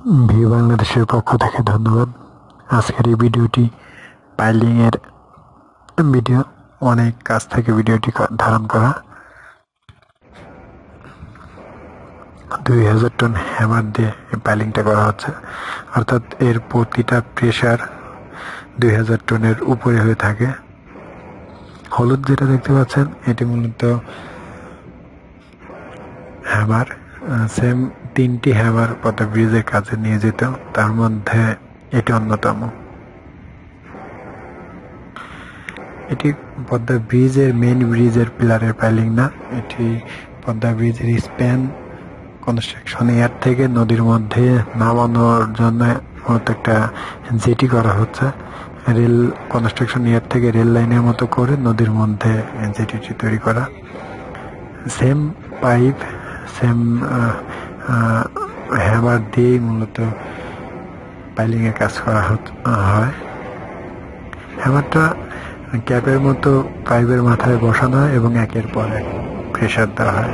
View বাংলাদেশের পক্ষ থেকে ধন্যবাদ। আজকের এই ভিডিওটি পাইলিং এর ভিডিও, অনেক কাছ থেকে ভিডিওটি ধারণ করা। 2000 টন হ্যামার দিয়ে পাইলিংটা করা হচ্ছে, অর্থাৎ এর প্রতিটা প্রেসার 2000 টনের উপরে হয়ে থাকে। হলুদ যেটা দেখতে পাচ্ছেন এটি মূলত হ্যামার। সেম 3টি হ্যামার পদ্মা ব্রিজের কাজে নিয়ে যেত, তার মধ্যে এটি অন্যতম। এটি পদ্মা ব্রিজের মেইন ব্রিজের পিলারের পাইলিং না, এটি পদ্মা ব্রিজের স্প্যান কনস্ট্রাকশন ইয়ার্ড থেকে নদীর মধ্যে নামানোর জন্য মূলত একটা জেটি করা হচ্ছে। রেল কনস্ট্রাকশন ইয়ার্ড থেকে রেল লাইনের মতো করে নদীর মধ্যে জেটিটি তৈরি করা। সেম পাইপ, সেম হ্যামার দিয়েই মূলত পাইলিংয়ের কাজ করা হয়। হ্যামারটা ক্যাপের মতো পাইপের মাথায় বসানো হয় এবং একের পর এক প্রেসার দেওয়া হয়।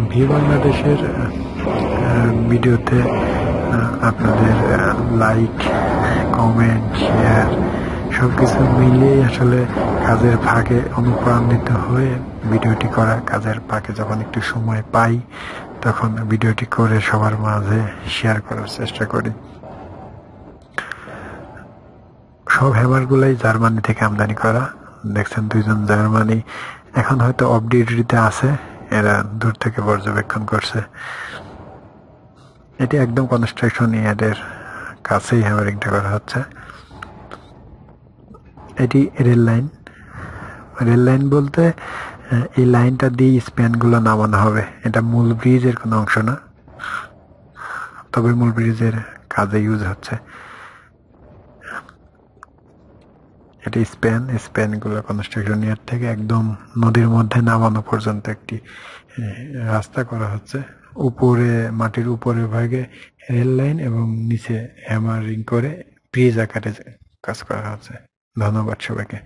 ভিউ বাংলাদেশের ভিডিওতে আপনাদের লাইক, কমেন্ট, শেয়ার সবকিছু মিলিয়ে আসলে কাজের ফাঁকে অনুপ্রাণিত হয়ে ভিডিওটি করা। কাজের ফাঁকে যখন একটু সময় পাই তখন ভিডিওটি করে সবার মাঝে শেয়ার করার চেষ্টা করি। সব হ্যামারগুলাই জার্মানি থেকে আমদানি করা। দেখছেন দুইজন জার্মানি এখন হয়তো অফ ডিউটিতে আছে, এরা দূর থেকে পর্যবেক্ষণ করছে। এটি একদম কনস্ট্রাকশন ইয়ার্ডের কাছেই হ্যামারিংটা করা হচ্ছে। এটি রেল লাইন। রেল লাইন বলতে এই লাইনটা দিয়ে স্প্যানগুলো নামানো হবে। এটা মূল ব্রিজের কোনো অংশ না, তবে মূল ব্রিজের কাজে ইউজ হচ্ছে। এটা স্প্যানগুলো কনস্ট্রাকশন ইয়ার্ড থেকে একদম নদীর মধ্যে নামানো পর্যন্ত একটি রাস্তা করা হচ্ছে। উপরে মাটির উপরের ভাগে রেল লাইন এবং নিচে হ্যামারিং করে ব্রিজ আকারে কাজ করা হচ্ছে। ধন্যবাদ সবাইকে।